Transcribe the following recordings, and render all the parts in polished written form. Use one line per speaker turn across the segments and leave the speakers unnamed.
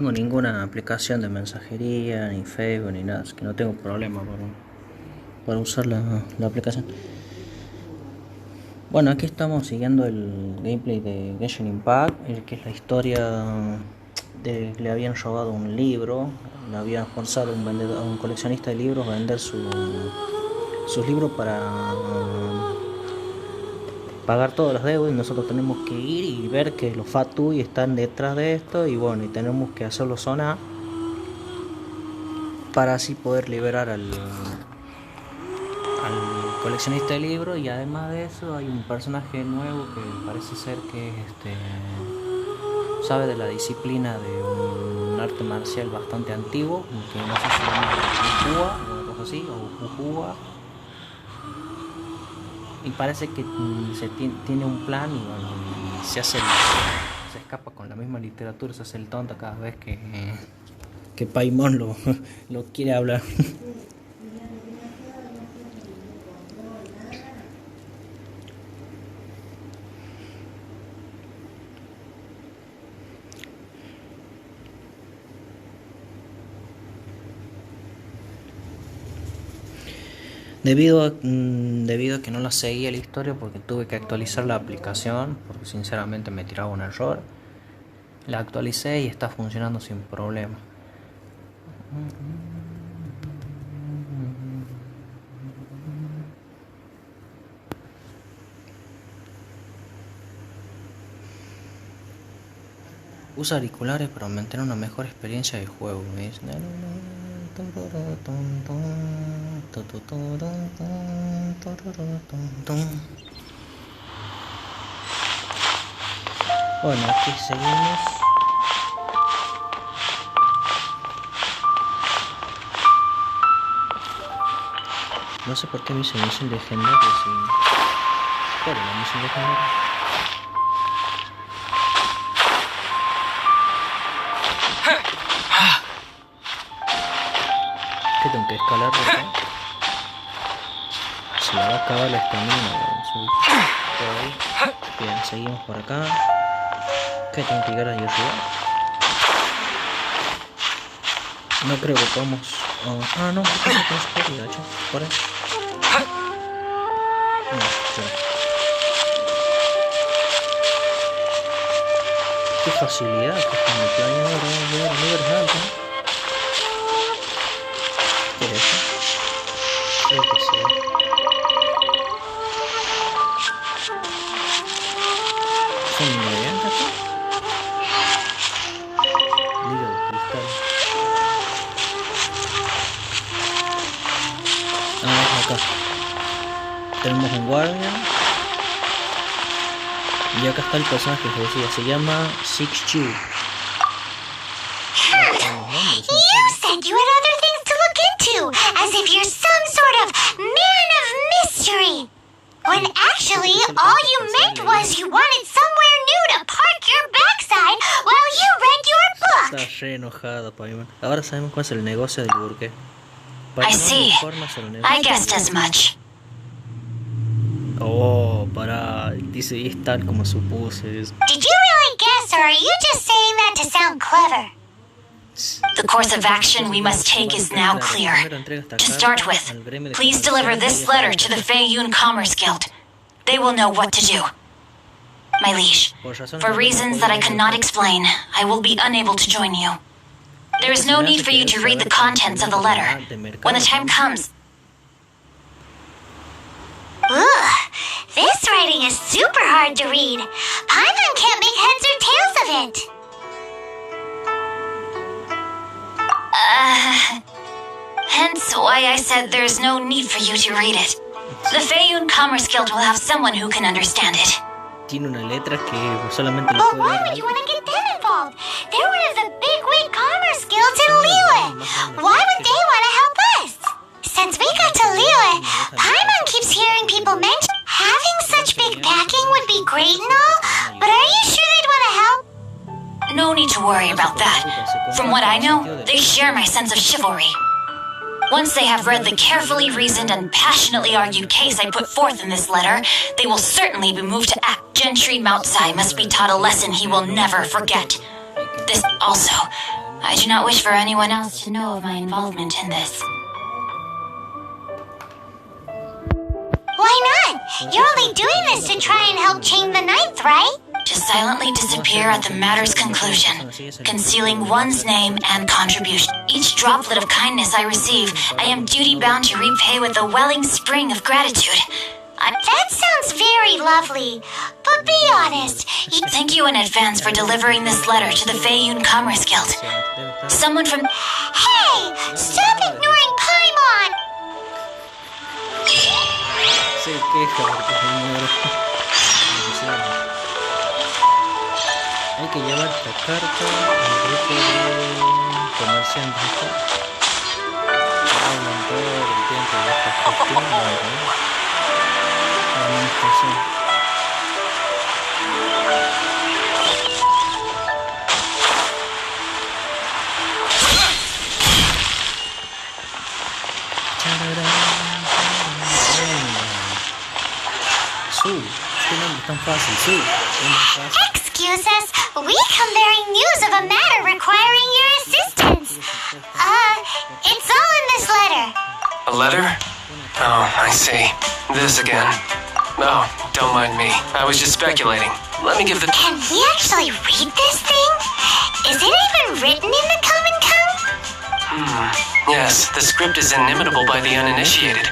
No tengo ninguna aplicación de mensajería, ni Facebook, ni nada, así que no tengo problema para usar la aplicación. Bueno, aquí estamos siguiendo el gameplay de Genshin Impact, que es la historia de que le habían robado un libro, le habían forzado a un coleccionista de libros a vender sus libros para pagar todas las deudas, y nosotros tenemos que ir y ver que los Fatui están detrás de esto, y bueno, y tenemos que hacerlo sonar para así poder liberar al coleccionista de libros. Y además de eso hay un personaje nuevo que parece ser que sabe de la disciplina de un arte marcial bastante antiguo, que no sé si se llama Jujua o algo así, o Jujua. Y parece que tiene un plan, y bueno, se escapa con la misma literatura, se hace el tonto cada vez que Paimon lo quiere hablar. Debido a que no la seguía la historia, porque tuve que actualizar la aplicación, porque sinceramente me tiraba un error, la actualicé y está funcionando sin problema. Usa auriculares para mantener una mejor experiencia de juego, ¿ves? Bueno, aquí seguimos. No sé por qué me hice misión legendaria ¿Cuál es la misión legendaria? ¿Qué tengo que escalar por acá? Se me va a acabar la estamina. Por ahí. Bien, seguimos por acá. ¿Qué tengo que llegar ahí arriba? No creo que podamos... no, por ahí. No, claro. Qué facilidad que está mi planeador, nivel alto. ¿Qué es eso? Creo que sí. ¿Son ingredientes acá? Lío de cristal. Acá. Tenemos un guardia. Y acá está el personaje que decía, se llama Six Chu.
You said you had other things to look into, as if you're some sort of man of mystery. When actually, all you meant was you wanted somewhere new to park your backside while you read your book.
Está re enojada, Paimon. Ahora sabemos cuál es el negocio del burgués.
I see. I guessed as much.
Oh, pará. Dice, y es tal como supuse.
Did you really guess, or are you just saying that to sound clever? The course of action we must take is now clear. To start with, please deliver this letter to the Feiyun Commerce Guild. They will know what to do. My liege, for reasons that I cannot explain, I will be unable to join you. There is no need for you to read the contents of the letter. When the time comes... Ugh, this writing is super hard to read. Paimon can't make heads or tails of it. Hence why I said there's no need for you to read it. The Feiyun Commerce Guild will have someone who can understand it.
Tiene una letra que solamente le
But
puede
why
dar
would you want to get them involved? They're one of the big commerce guilds in Liyue. Why would they want to help us? Since we got to Liyue, Paimon keeps hearing people mention having such big backing would be great and all, but are you sure they'd want to help? No need to worry about that. From what I know, they share my sense of chivalry. Once they have read the carefully reasoned and passionately argued case I put forth in this letter, they will certainly be moved to act. Gentry Moutsai must be taught a lesson he will never forget. This also, I do not wish for anyone else to know of my involvement in this. Why not? You're only doing this to try and help Chain the Ninth, right? To silently disappear at the matter's conclusion, concealing one's name and contribution. Each droplet of kindness I receive, I am duty-bound to repay with a welling spring of gratitude. That sounds very lovely, but be honest. Thank you in advance for delivering this letter to the Feiyun Commerce Guild. Someone from... Hey! Stop ignoring Paimon!
Se queja porque es muy grosso. Hay que llevar esta carta al grupo de comerciantes para aumentar el tiempo de esta gestión de la administración. Este nombre es tan fácil, sí.
Excuse us, we come bearing news of a matter requiring your assistance. It's all in this letter.
A letter? Oh, I see. This again. Oh, don't mind me. I was just speculating. Let me give the...
Can he actually read this thing? Is it even written in the common tongue?
Yes, the script is inimitable by the uninitiated.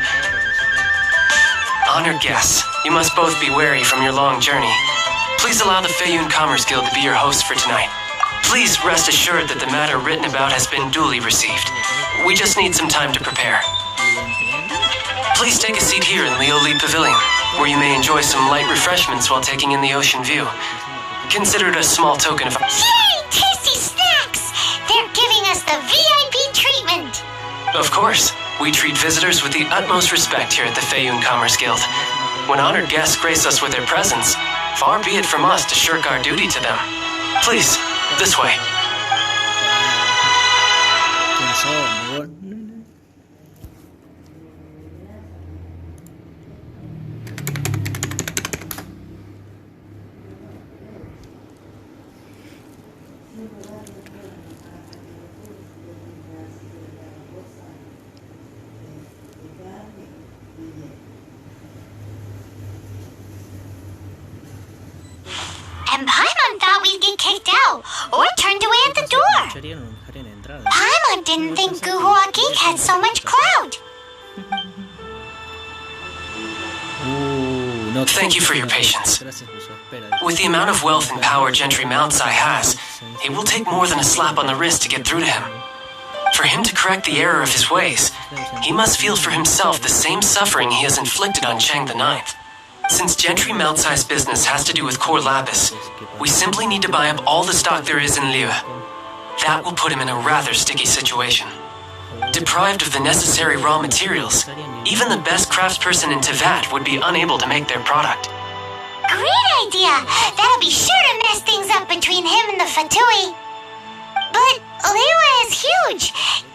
Honored guests, you must both be wary from your long journey. Please allow the Feiyun Commerce Guild to be your host for tonight. Please rest assured that the matter written about has been duly received. We just need some time to prepare. Please take a seat here in Leoli Pavilion, where you may enjoy some light refreshments while taking in the ocean view. Consider it a small token of...
Yay! Tasty snacks! They're giving us the VIP treatment!
Of course. We treat visitors with the utmost respect here at the Feiyun Commerce Guild. When honored guests grace us with their presence, far be it from us to shirk our duty to them. Please, this way.
And Paimon thought we'd get kicked out, or turned away at the door. Paimon didn't think Guhua Geek had so much clout.
Thank you for your patience. With the amount of wealth and power Gentry Moutsai has, it will take more than a slap on the wrist to get through to him. For him to correct the error of his ways, he must feel for himself the same suffering he has inflicted on Chang the Ninth. Since Gentry Moutsai's business has to do with core lapis, we simply need to buy up all the stock there is in Liu. That will put him in a rather sticky situation. Deprived of the necessary raw materials, even the best craftsperson in Tevat would be unable to make their product.
Great idea! That'll be sure to mess things up between him and the Fatui. But Liwa is huge.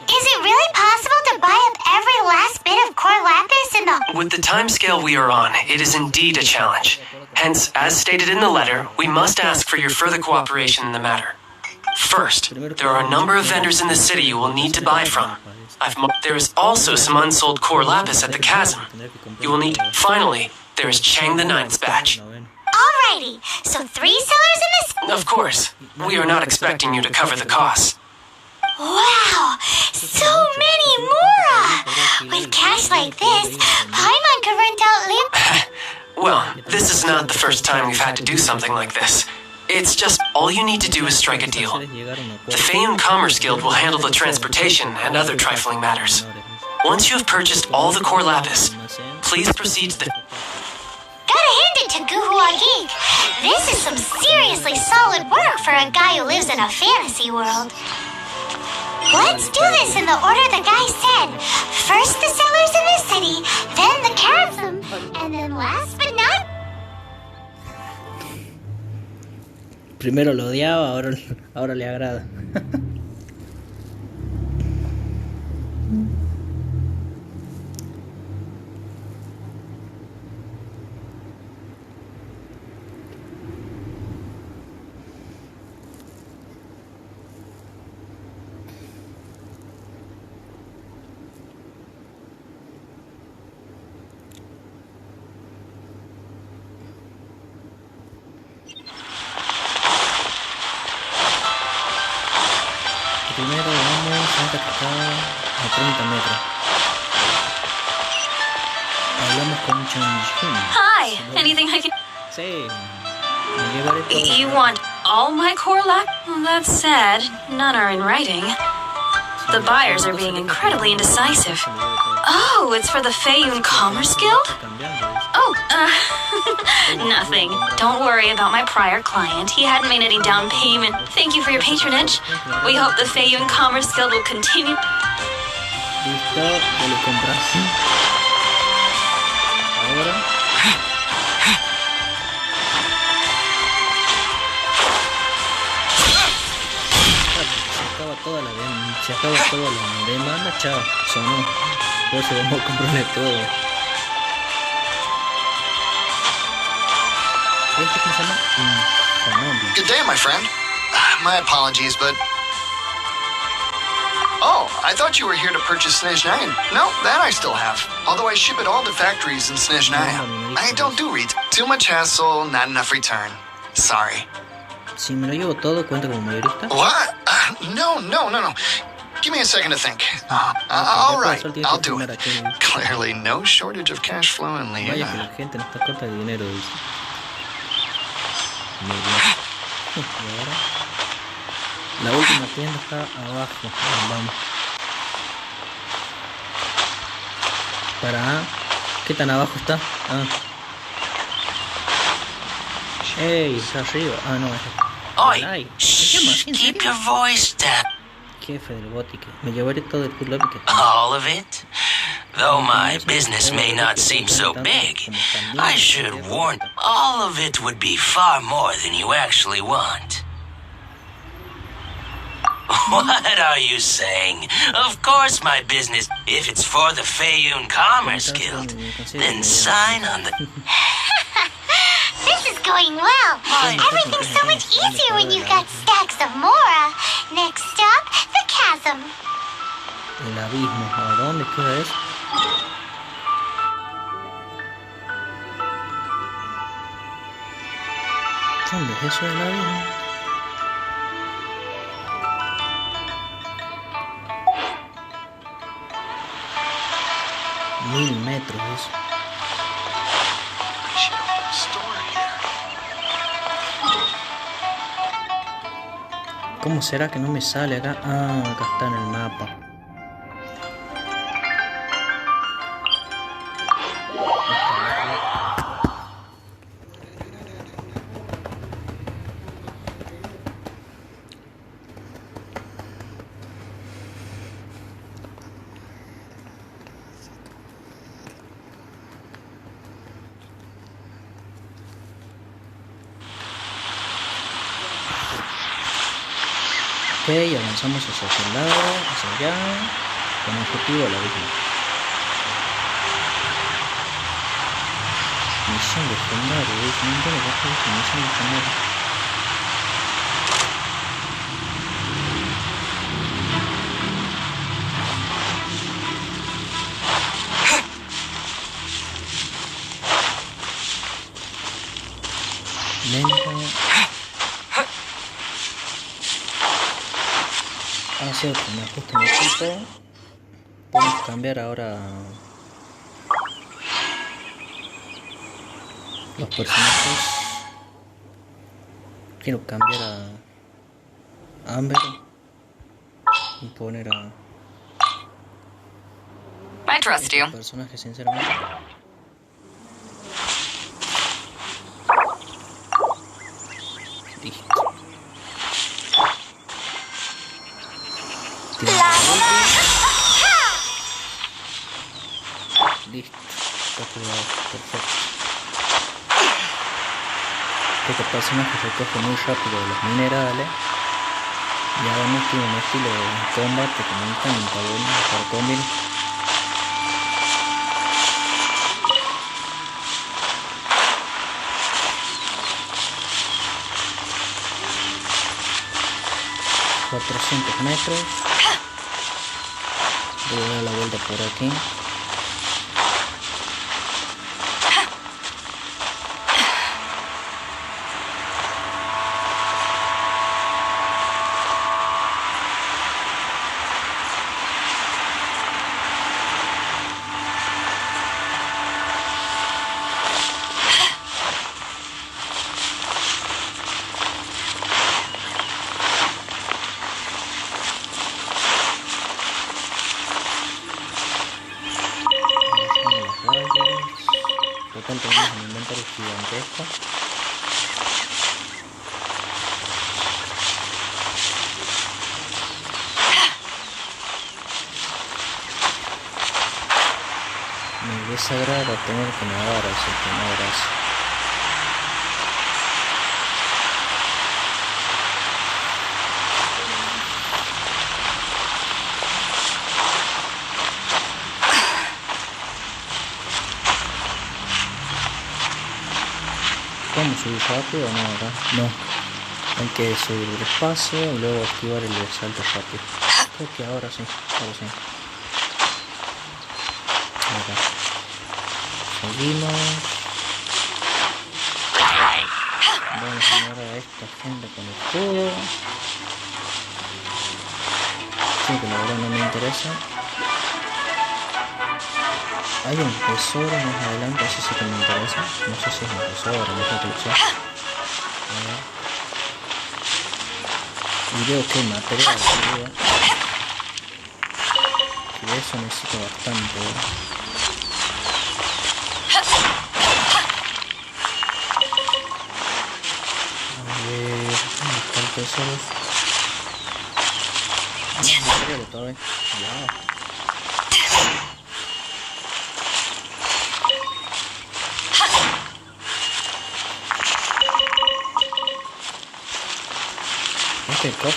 Is it really possible to buy up every last bit of core lapis in the...
With the timescale we are on, it is indeed a challenge. Hence, as stated in the letter, we must ask for your further cooperation in the matter. First, there are a number of vendors in the city you will need to buy from. There is also some unsold core lapis at the chasm. You will need... Finally, there is Chang the Ninth's batch.
Alrighty, so 3 sellers in this...
Of course. We are not expecting you to cover the costs.
Wow! So many Mura! With cash like this, Paimon could rent out Lim...
Well, this is not the first time we've had to do something like this. It's just all you need to do is strike a deal. The Feiyun Commerce Guild will handle the transportation and other trifling matters. Once you have purchased all the core lapis, please proceed to the...
Gotta hand it to Guhua Geek. This is some seriously solid work for a guy who lives in a fantasy world. Let's do this in the order the guy said. First the sellers in the city, then the chasm, and then last but not...
Primero lo odiaba, ahora le agrada. primero vamos a esta que está a 30 metros. Hablamos con Genshin.
Hi, anything I can...
Sí. Me llevaré todo.
You want all my core lac? Well, that's sad. None are in writing. The buyers are being incredibly indecisive. Oh, it's for the Feiyun Commerce Guild? Oh, nothing. Don't worry about my prior client. He hadn't made any down payment. Thank you for your patronage. We hope the Feiyun Commerce Guild will continue.
Listo, ya lo compraste. Ahora. Se acaba toda la demanda, chao, sonó. Entonces vamos a comprarle todo. ¿Este cómo se llama?
Good day, my friend. My apologies, but... Oh, I thought you were here to purchase Snezhnaya. No, that I still have. Although I ship it all to factories in Snezhnaya. I don't do retail. Too much hassle, not enough return. Sorry.
Si me lo llevo todo, ¿cuenta como mayorista?
What? No. Give me a second to think. All right, I'll do it. Clearly no shortage of cash flow in
Vaya que
Lima.
la gente no está corta de dinero, dice. Muy bien. Y ahora, la última tienda está abajo. Vamos. Para... ¿Qué tan abajo está? ¡Ey! Está arriba. No,
Oi,
ay,
shh, keep your voice down.
Jefe del botique. Me llevaré todo el club que
All of it? Though my business may not seem so big, I should warn, all of it would be far more than you actually want. What are you saying? Of course my business, if it's for the Feiyun Commerce Guild, then sign on the...
This is going well. Everything's so much easier when you've got stacks of Mora. Next stop, the chasm.
El abismo. ¿A dónde queda eso? ¿Dónde es eso del abismo? Mil metros eso. ¿Cómo será que no me sale acá? Acá está en el mapa. Ok, avanzamos hacia aquel lado, hacia allá, con objetivo a la misma. Misión legendaria, es un montón de cosas de misión legendaria. Lento. Cierto, me ajusto un poquito. Podemos cambiar ahora los personajes. Quiero cambiar a Amber y poner a
I trust you.
personaje, sinceramente. Listo. Listo, está jugado, perfecto. Este personaje recoge muy rápido los minerales y además tiene un estilo de combate que me encanta, para combinar. metros. Voy a dar la vuelta por aquí. gigantesco. Me desagrada tener que nadar, así que no, gracias. ¿Cómo subir rápido? No, acá no. Hay que subir despacio y luego activar el salto rápido. Creo que ahora sí, ahora sí. Acá. Seguimos. Vamos a poner a esta gente con el escudo. Sí, que la verdad no me interesa. Hay un tesoro más adelante, eso sí que me interesa. No sé si es un tesoro, no sé qué es. Y veo que hay material, ¿sí? Y de eso necesito bastante, A ver, ¿dónde está el tesoro? No, material todavía. Wow. Este cop.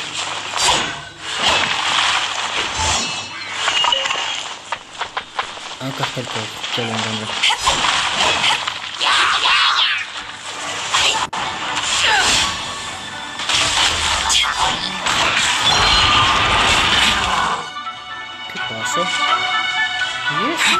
Acá está el cop, ya lo encontré. ¿Qué pasó? ¿Y eso?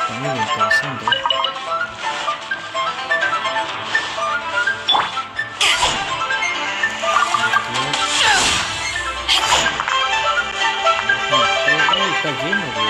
Está muy interesante. Está lleno de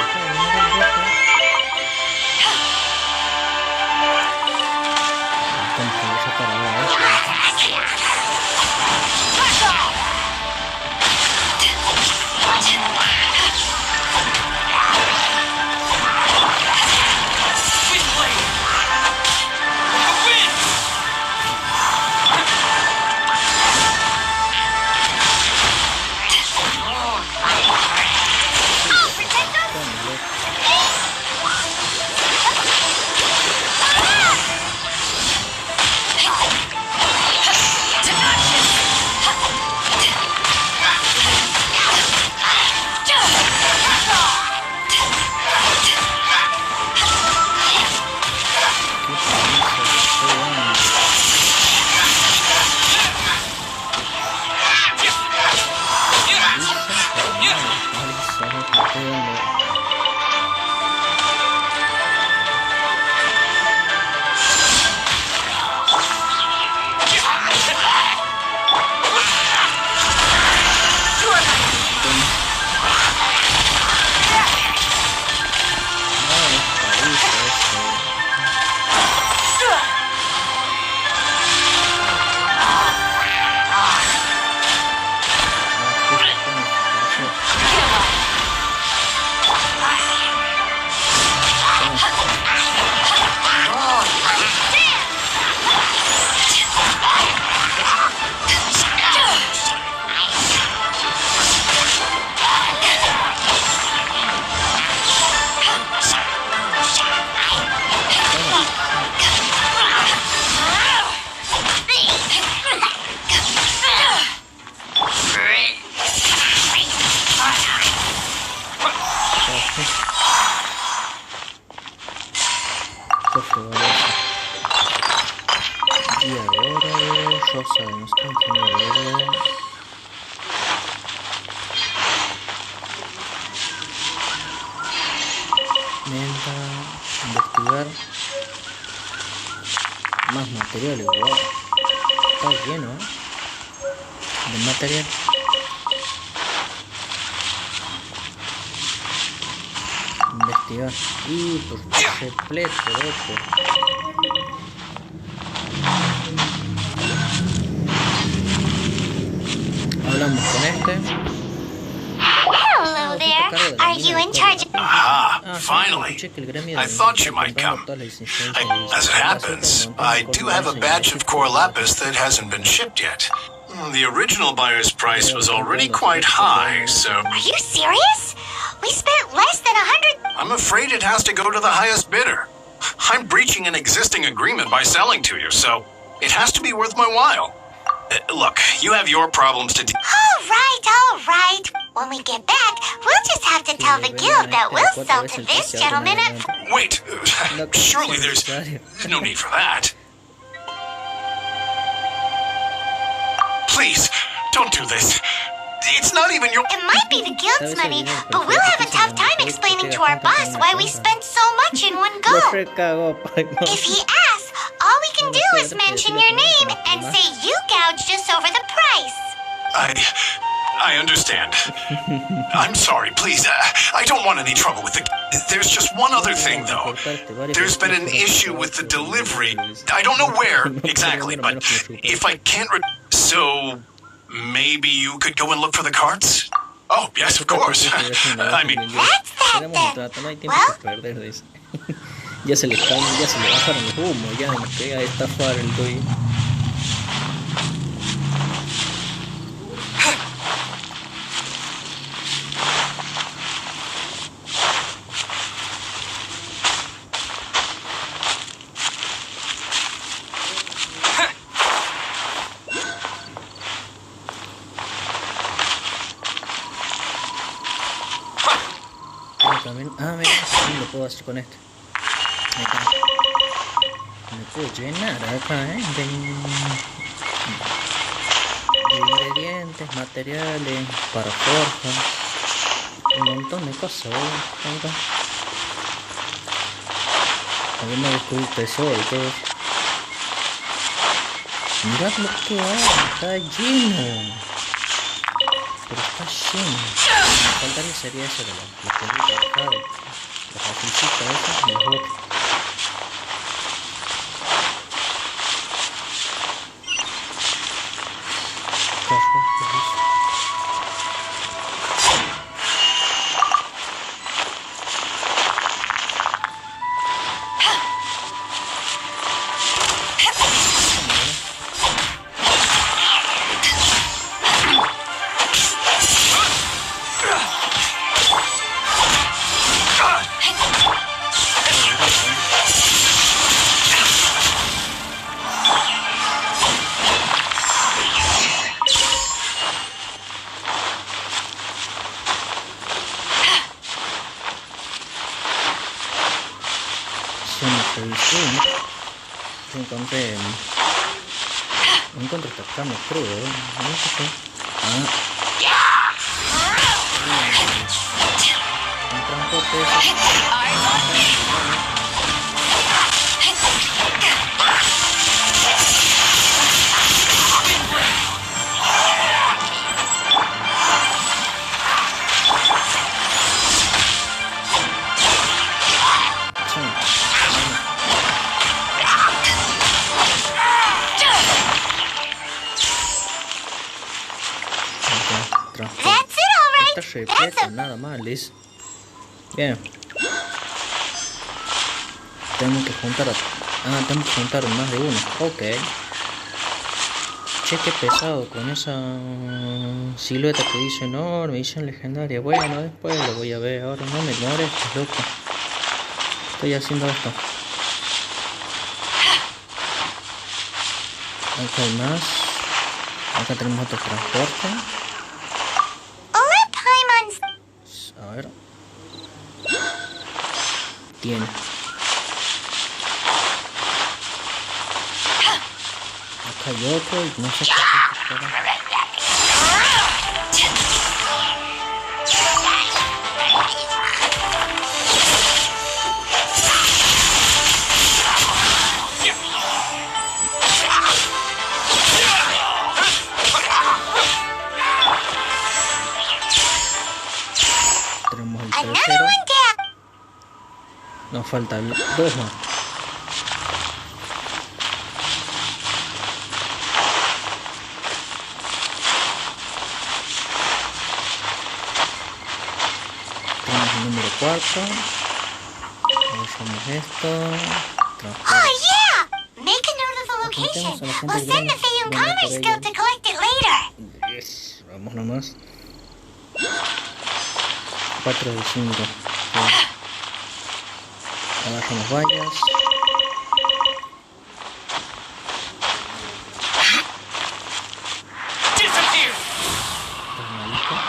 cosa de no sé qué ver. Menta, investigar. Más materiales, wow. Está lleno, de material. Investigar. Y por completo, loco. Hablamos con este.
Hello there. Are you in charge?
Aha, finally. I thought you might come. As it happens, I do have a batch of core lapis that hasn't been shipped yet. The original buyer's price was already quite high, so...
Are you serious? We spent less than 100...
I'm afraid it has to go to the highest bidder. I'm breaching an existing agreement by selling to you, so it has to be worth my while. Look, you have your problems to deal.
All right. When we get back, we'll just have to tell the guild that we'll sell to this gentleman at...
Wait, surely there's no need for that. Please, don't do this. It's not even your...
It might be the guild's money, but we'll have a tough time explaining to our boss why we spent so much in one go. If he asks, all we can do is mention your name and say you gouged us over the price.
I understand. I'm sorry, please. I don't want any trouble with the... There's just one other thing, though. There's been an issue with the delivery. I don't know where exactly, but if I can't... So... Maybe you could go and look for the carts? Oh, yes, of course. I mean...
That's that then. Well...
Ya se le bajaron los humos, ya nos pega estafar el doy. Ah, mira, sí lo puedo hacer con este. Acá. Me puedo llenar acá, de ingredientes, materiales, para forja, un montón de cosas, acá. También me descubrí tesoro y todo eso. Mirad lo que hay, está lleno. Pero está lleno. Me faltaría sería eso de la película arcade, la facilita esa, mejor. Encuentro esta carne cruda, no sé qué. Un transporte repleta, nada más, Liz. Bien. Tenemos que juntar tenemos que juntar más de uno. Ok. Che, qué pesado con esa silueta que dice enorme, edición legendaria. Bueno, después lo voy a ver. Ahora no me molestes, loco. Estoy haciendo esto. Acá hay más. Acá tenemos otro transporte. A ver. Tiene. Acá hay otro y no sé qué. Tenemos el tercero. Nos faltan dos más. Tenemos el número 4. Agarramos esto.
Oh yeah! Make a note of the location. We'll send the Fayum Commerce Guild to collect it later.
Yes. Vamos nomás. 4 de 5. Agarramos vallas.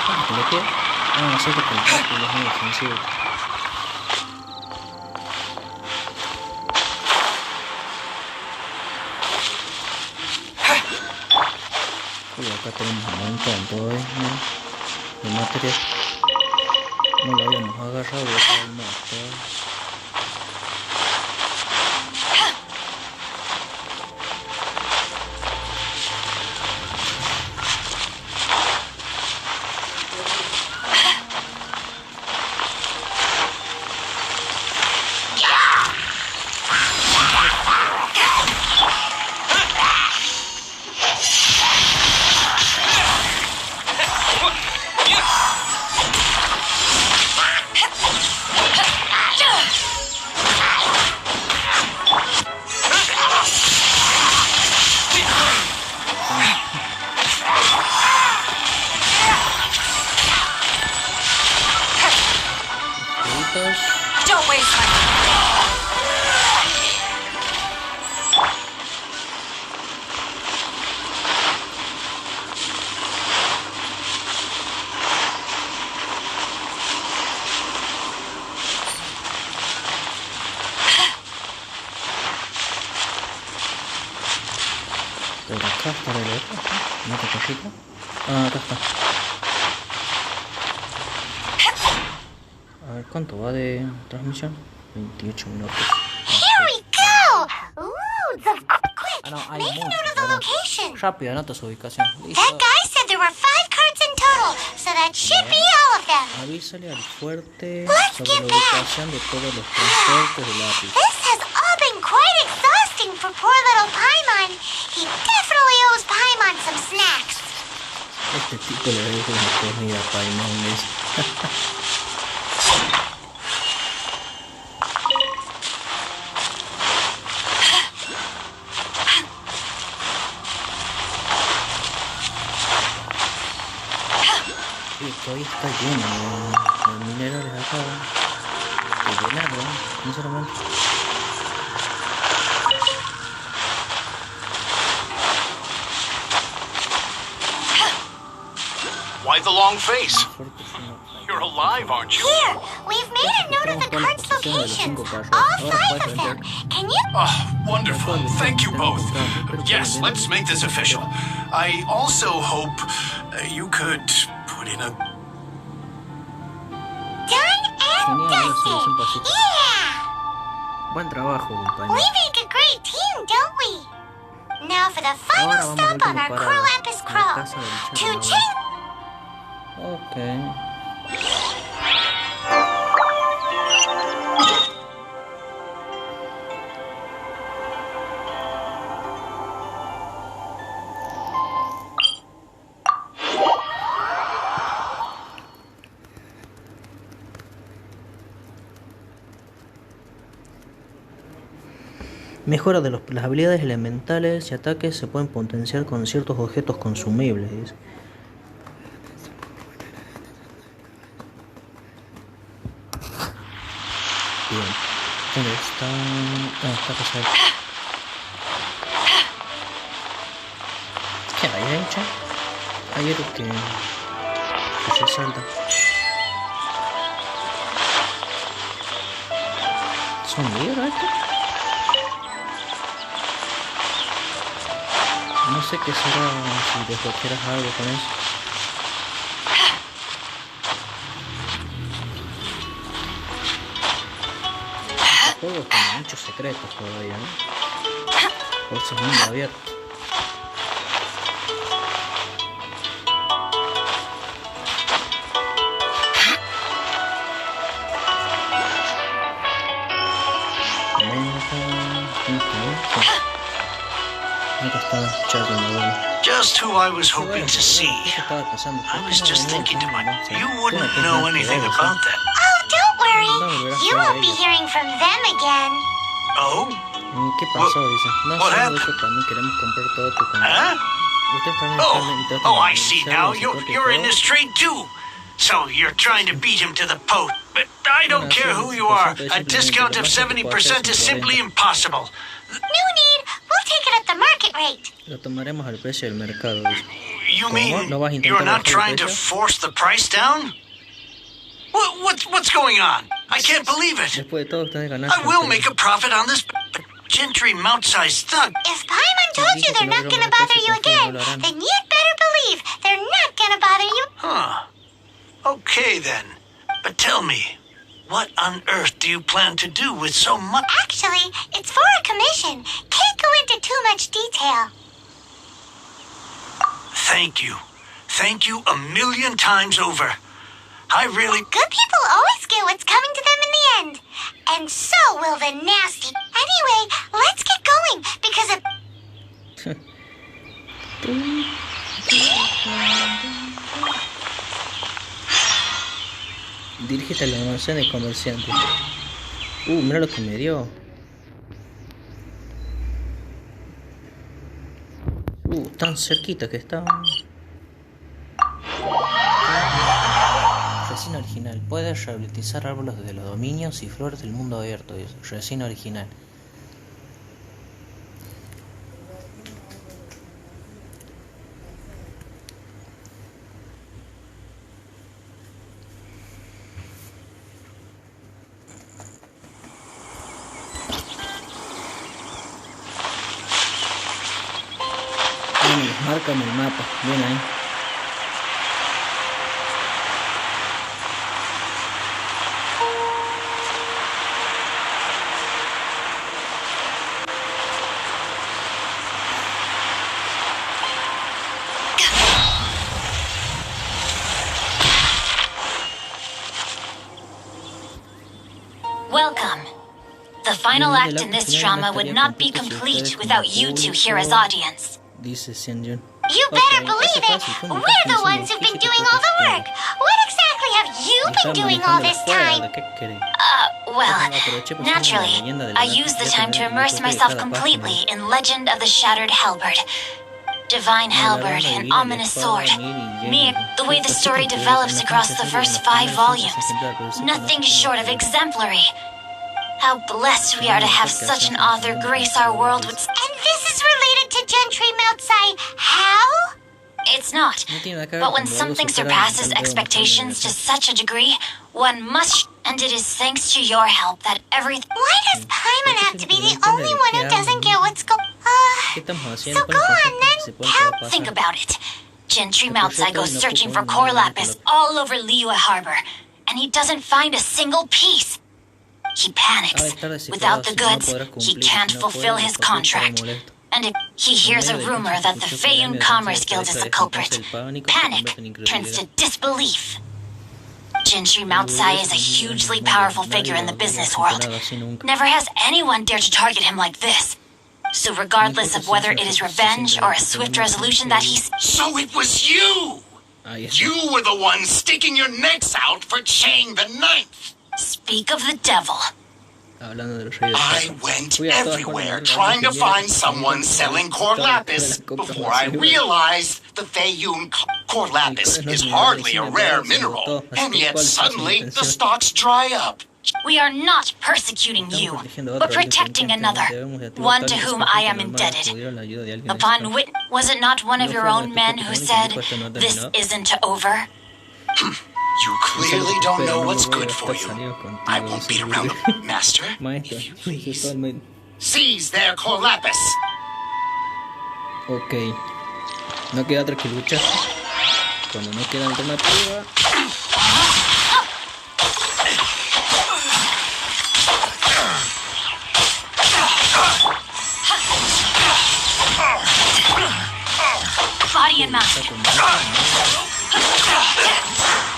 Ah, sí, que es muy defensivo. Y acá tenemos un montón todo de material. No lo habíamos agarrado, no está.
Don't waste my
Por acá está el otro. ¿No te cosita? Ah, acá está. A ver, ¿cuánto va de transmisión? 28 minutos.
Here we go! Ooh, quick!
no, hay
Make a
muchos,
note of the
¿verdad?
location.
Rápido, anota su ubicación.
That
Listo.
guy said there were 5 cards in total, so that should be all of them.
Avísale al fuerte
Let's
sobre
get
la
back.
ubicación de todos los transportes de lápiz.
This has all been quite exhausting for poor little Paimon. He definitely owes Paimon some snacks.
Este tipo le dijo una comida a Paimon. Todavía está lleno de minerales acá. De llenarlo, sinceramente.
Why the long face? You're alive, aren't you?
Here, we've made a note of the card's locations. All 5 of them. Can you?
Oh, wonderful. Thank you both. Yes, let's make this official. I also hope you could put in a...
Done and dusted. Yeah!
Buen trabajo, compañero.
We make a great team, don't we? Now for the final
Ahora vamos al
stop on
último
our
para
Crow Apis
la
Crow.
casa del
To
Chelo.
change.
Ok. Mejora de las habilidades elementales y ataques se pueden potenciar con ciertos objetos consumibles. Dice. Bien. ¿Dónde está? Ah, está pasado. ¿Qué hay hecho? Hay algo que se salta. ¿Son libros estos? No sé qué será si desbloquearás algo con eso. Este juego tiene muchos secretos todavía, ¿no? Por eso es mundo abierto.
Just who I was hoping to see. I was just thinking to myself, you wouldn't know anything about that.
Oh, don't worry. You won't be hearing from them again.
Oh?
¿Qué pasó? Dice. No,
What
solo
happened?
eso también queremos comprar todo tu contenido.
Huh?
Usted también
Oh, I see now. You're in this trade too. So you're trying to beat him to the post. But I don't care who you are. A discount of 70% is simply impossible.
No need. We'll take it at the market rate.
Lo tomaremos al precio del mercado. Dice.
You
¿Cómo?
mean
¿No vas a intentar
you're not
bajar el
trying to
precio?
force the price down? What's going on? I can't believe it.
Después de todo, ustedes ganan.
I will make a profit on this, but Gentry mount-sized thug.
If Paimon told you they're not gonna bother you again, then you'd better believe they're not gonna bother you.
Huh. Okay then. But tell me, what on earth do you plan to do with so much?
Actually, it's for a commission. Can't go into too much detail.
Thank you. Thank you a million times over. I really...
Good people always get what's coming to them in the end. And so will the nasty. Anyway, let's get going, because it...
Dirígete a la mansión del comerciante. Mira lo que me dio. Tan cerquita que está. Resina original. Puede reutilizar árboles de los dominios y flores del mundo abierto. Resina original. Márcame el mapa. Bien ahí.
Welcome. The final act in this drama would not be complete without you two here as audience.
Dice Xianjun.
You better believe it. We're the ones who've been doing all the work. What exactly have you been doing all this time?
Well, naturally, I used the time to immerse myself completely in Legend of the Shattered Halberd. Divine Halberd, an ominous sword. The way the story develops across the first 5 volumes. Nothing short of exemplary. How blessed we are to have such an author grace our world with...
And this is related to Gentry Moutsai. How?
It's not. But when something surpasses expectations to such a degree, one must... And it is thanks to your help that everything...
Why does Paimon have to be the only one who doesn't get what's going... So go on then. Help.
Think about it. Gentry Moutsai goes searching for core lapis all over Liyue Harbor, and he doesn't find a single piece. He panics. Without the goods, he can't fulfill his contract. And if he hears a rumor that the Feiyun Commerce Guild is the culprit, panic turns to disbelief. Gentry Moutsai is a hugely powerful figure in the business world. Never has anyone dared to target him like this. So regardless of whether it is revenge or a swift resolution that he's...
So it was you! You were the one sticking your necks out for Chang the Ninth!
Speak of the devil.
I went everywhere trying to find someone selling core lapis before I realized the Feiyun core lapis is hardly a rare mineral, and yet suddenly the stocks dry up.
We are not persecuting you, but protecting another, one to whom I am indebted. Upon wit, was it not one of your own men who said, "This isn't over"?
You clearly don't know what's good for you. I won't beat around the master, if you please. Seize their core lapis.
Ok. No queda otra que luchar. Cuando no queda alternativa.
Body and mind.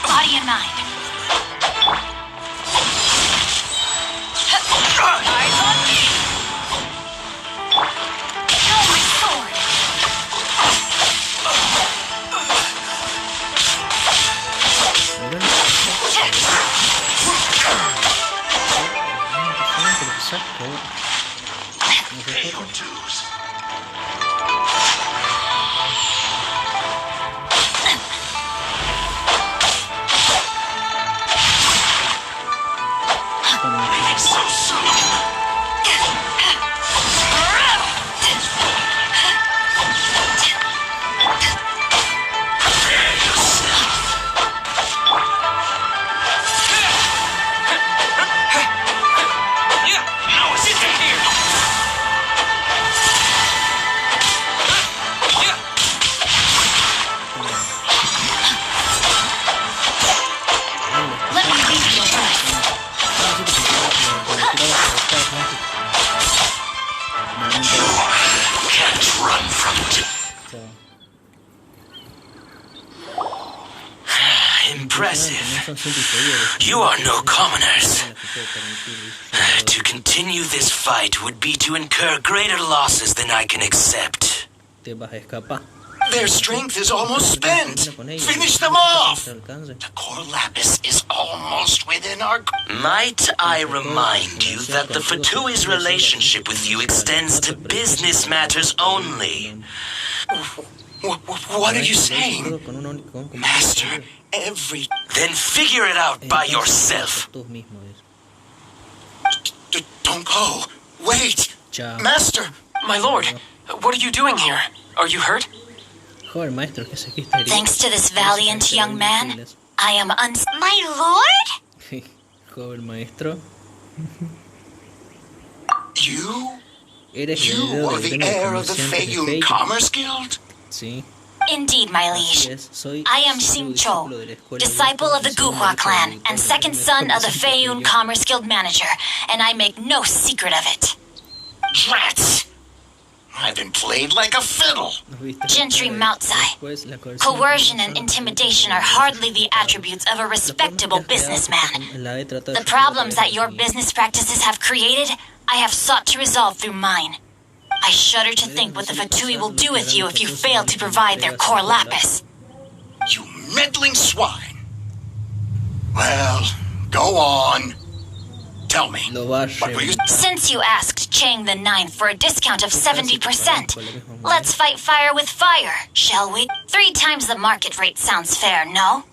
Body and mind. Eyes on me. No, my sword.
Impressive. You are no commoners. To continue this fight would be to incur greater losses than I can accept.
Their strength is almost spent. Finish them off. The core lapis is almost within our...
Might I remind you that the Fatui's relationship with you extends to business matters only.
What are you saying? Master, every...
Then figure it out by yourself.
Don't go. Wait. Master.
My lord, what are you doing here? Are you hurt?
Thanks to this valiant young man, I am
My lord?
Joven maestro.
You are the heir of the Feiyun Commerce Guild?
Sí.
Indeed, my liege. I am Xing Cho, disciple of the Guhua clan and second son of the Feiyun Commerce Guild manager, and I make no secret of it.
Drats! I've been played like a fiddle.
Gentry Moutsai. Coercion and intimidation are hardly the attributes of a respectable businessman. The problems that your business practices have created, I have sought to resolve through mine. I shudder to think what the Fatui will do with you if you fail to provide their core lapis.
You meddling swine. Well, go on. Tell me, what were you...
Since you asked Chang the Ninth for a discount of 70%, let's fight fire with fire, shall we? 3 times the market rate sounds fair, no?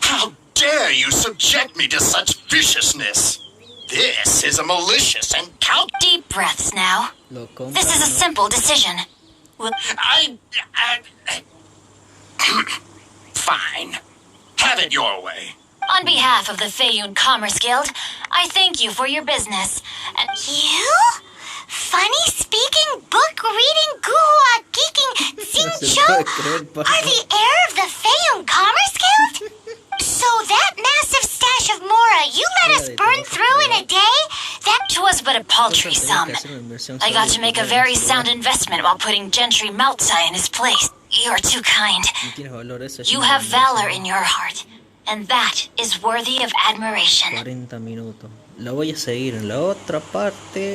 How dare you subject me to such viciousness? This is a malicious and
Deep breaths now. This is a simple decision.
Fine. Have it your way.
On behalf of the Feiyun Commerce Guild, I thank you for your business. And
You? Funny speaking, book reading, guhua geeking Xingqiu are the heir of the Feiyun Commerce Guild? So that massive stash of Mora you let us burn through in a day? That
'twas but a paltry sum. I got to make a very sound investment while putting Gentry Moutsai in his place. You're too kind. You have valor in your heart, and that is worthy of admiration.
40 minutos. La voy a seguir en la otra parte.